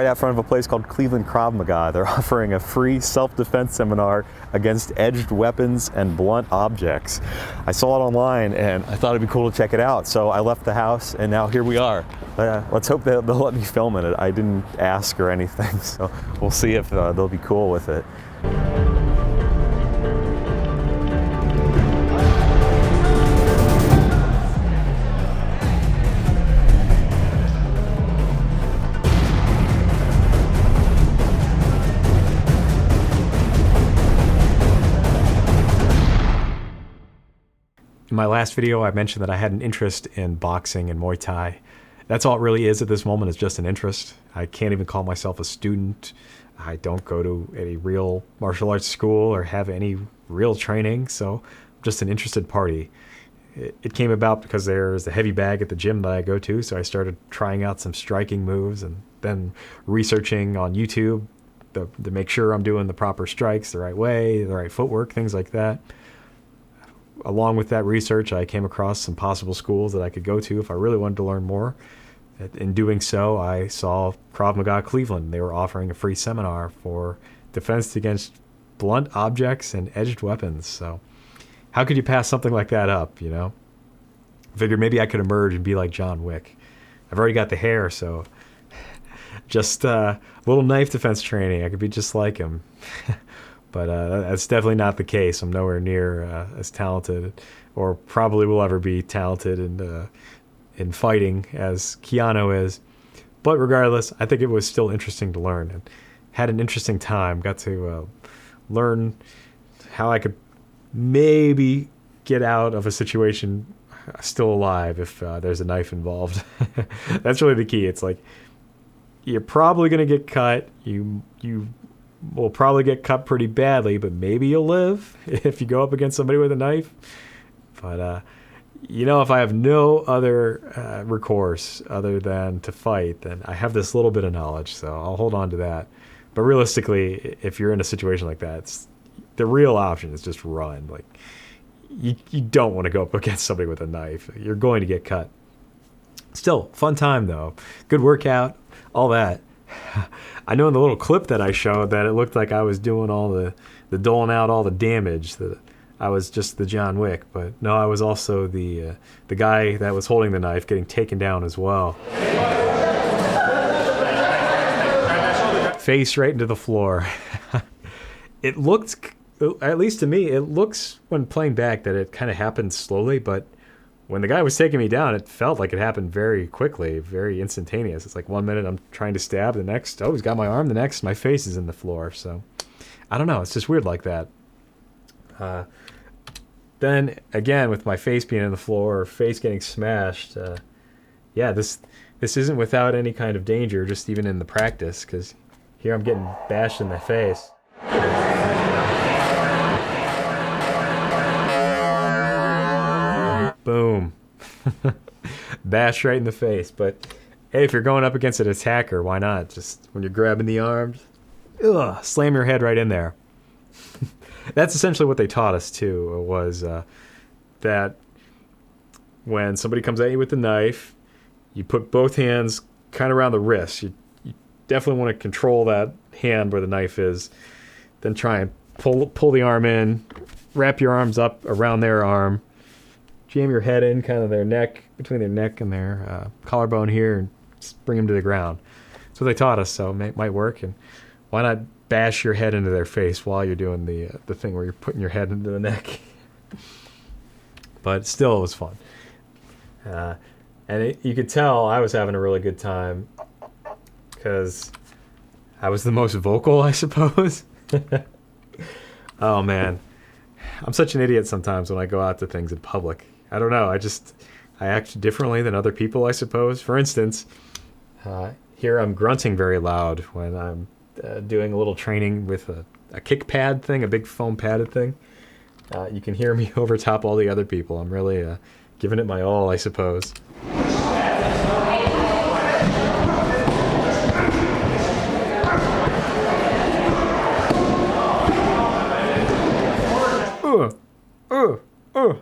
right out front of a place called Cleveland Krav Maga. They're offering a free self-defense seminar against edged weapons and blunt objects. I saw it online and I thought it'd be cool to check it out, so I left the house and now here we are. Let's hope they'll let me film in it. I didn't ask or anything, so we'll see if they'll be cool with it. In my last video, I mentioned that I had an interest in boxing and Muay Thai. That's all it really is at this moment, is just an interest. I can't even call myself a student. I don't go to any real martial arts school or have any real training, so I'm just an interested party. It came about because there's a heavy bag at the gym that I go to, so I started trying out some striking moves and then researching on YouTube to make sure I'm doing the proper strikes the right way, the right footwork, things like that. Along with that research, I came across some possible schools that I could go to if I really wanted to learn more. In doing so, I saw Krav Maga Cleveland. They were offering a free seminar for defense against blunt objects and edged weapons. So how could you pass something like that up, you know? I figured maybe I could emerge and be like John Wick. I've already got the hair, so just a little knife defense training. I could be just like him. But that's definitely not the case. I'm nowhere near as talented, or probably will ever be talented in fighting as Keanu is. But regardless, I think it was still interesting to learn, and had an interesting time. Got to learn how I could maybe get out of a situation still alive if there's a knife involved. That's really the key. It's like, you're probably going to get cut. You will probably get cut pretty badly, but maybe you'll live if you go up against somebody with a knife. But, you know, if I have no other recourse other than to fight, then I have this little bit of knowledge, so I'll hold on to that. But realistically, if you're in a situation like that, the real option is just run. Like, you don't want to go up against somebody with a knife. You're going to get cut. Still, fun time, though. Good workout, all that. I know in the little clip that I showed that it looked like I was doing all the doling out all the damage, that I was just the John Wick, but no, I was also the guy that was holding the knife getting taken down as well. Face right into the floor. It looked, at least to me, it looks when playing back that it kind of happened slowly, but when the guy was taking me down, it felt like it happened very quickly, very instantaneous. It's like 1 minute I'm trying to stab, the next, oh, he's got my arm, the next, my face is in the floor. So, I don't know, it's just weird like that. Then, again, with my face being in the floor, or face getting smashed, yeah, this isn't without any kind of danger, just even in the practice, because here I'm getting bashed in the face. Boom. Bash right in the face. But hey, if you're going up against an attacker, why not? Just when you're grabbing the arms, slam your head right in there. That's essentially what they taught us too, was that when somebody comes at you with a knife, you put both hands kind of around the wrist. You definitely want to control that hand where the knife is. Then try and pull the arm in, wrap your arms up around their arm, jam your head in kind of their neck, between their neck and their collarbone here, and just bring them to the ground. That's what they taught us, so it might work. And why not bash your head into their face while you're doing the thing where you're putting your head into the neck? But still, it was fun. And you could tell I was having a really good time because I was the most vocal, I suppose. Oh, man. I'm such an idiot sometimes when I go out to things in public. I don't know. I act differently than other people, I suppose. For instance, here I'm grunting very loud when I'm doing a little training with a kick pad thing, a big foam padded thing. You can hear me over top all the other people. I'm really giving it my all, I suppose.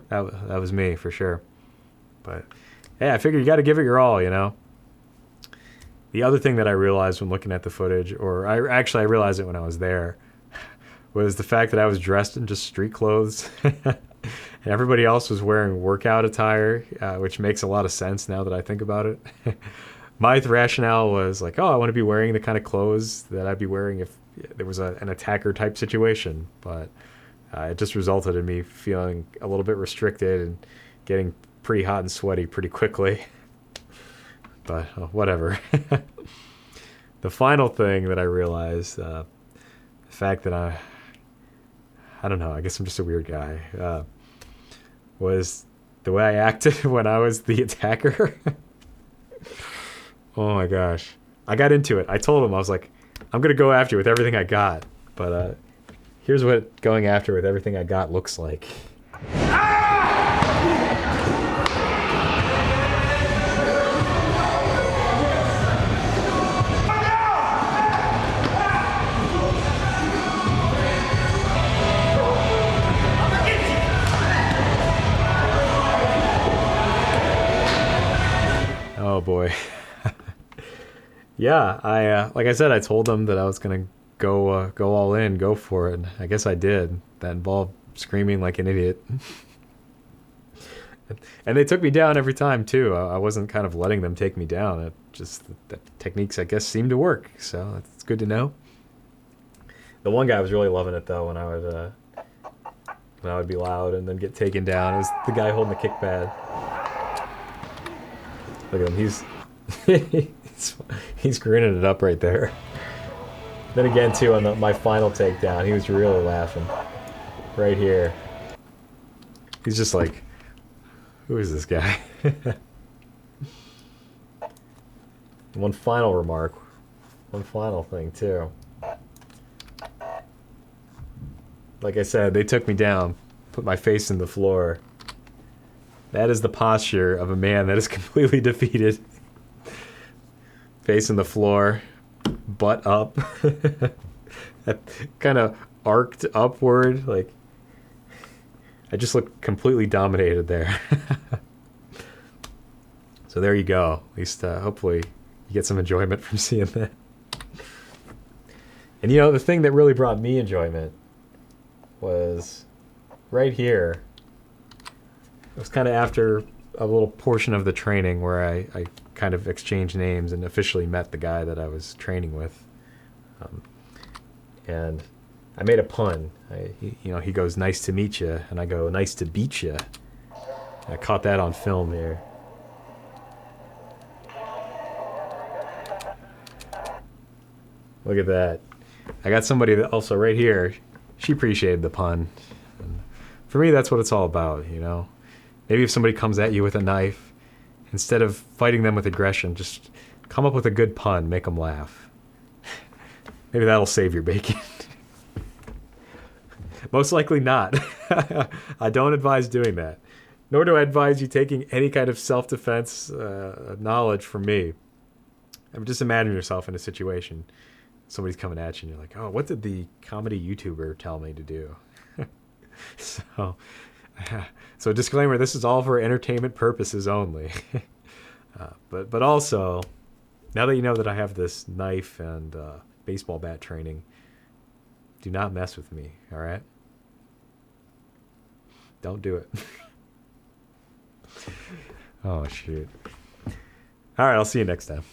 That was me for sure. But hey, I figure you got to give it your all, you know. The other thing that I realized when looking at the footage, or I realized it when I was there, was the fact that I was dressed in just street clothes. And everybody else was wearing workout attire, which makes a lot of sense now that I think about it. My rationale was like, oh, I want to be wearing the kind of clothes that I'd be wearing if there was an attacker type situation. But it just resulted in me feeling a little bit restricted and getting pretty hot and sweaty pretty quickly. But whatever. The final thing that I realized, the fact that I don't know, I guess I'm just a weird guy, was the way I acted when I was the attacker. Oh my gosh. I got into it. I told him, I was like, I'm going to go after you with everything I got. But here's what going after with everything I got looks like. Oh boy. Yeah, I like I said, I told them that I was gonna go all in, go for it. I guess I did. That involved screaming like an idiot. And they took me down every time too. I wasn't kind of letting them take me down. It just the techniques, I guess, seemed to work. So it's good to know. The one guy was really loving it though when I would be loud and then get taken down. It was the guy holding the kick pad. Look at him. He's grinning it up right there. Then again, too, on my final takedown, he was really laughing. Right here. He's just like, who is this guy? One final remark. One final thing, too. Like I said, they took me down, put my face in the floor. That is the posture of a man that is completely defeated. Face in the floor, butt up, kind of arced upward. Like, I just look completely dominated there. So there you go. At least hopefully you get some enjoyment from seeing that. And you know, the thing that really brought me enjoyment was right here. It was kind of after a little portion of the training where I kind of exchanged names and officially met the guy that I was training with. And I made a pun. He goes, "Nice to meet you," and I go, "Nice to beat you." I caught that on film here. Look at that. I got somebody that also right here, she appreciated the pun. And for me, that's what it's all about, you know? Maybe if somebody comes at you with a knife, instead of fighting them with aggression, just come up with a good pun, make them laugh. Maybe that'll save your bacon. Most likely not. I don't advise doing that. Nor do I advise you taking any kind of self-defense knowledge from me. I mean, just imagine yourself in a situation. Somebody's coming at you and you're like, oh, what did the comedy YouTuber tell me to do? So disclaimer, this is all for entertainment purposes only. But also, now that you know that I have this knife and baseball bat training, do not mess with me, all right? Don't do it. Oh, shoot. All right, I'll see you next time.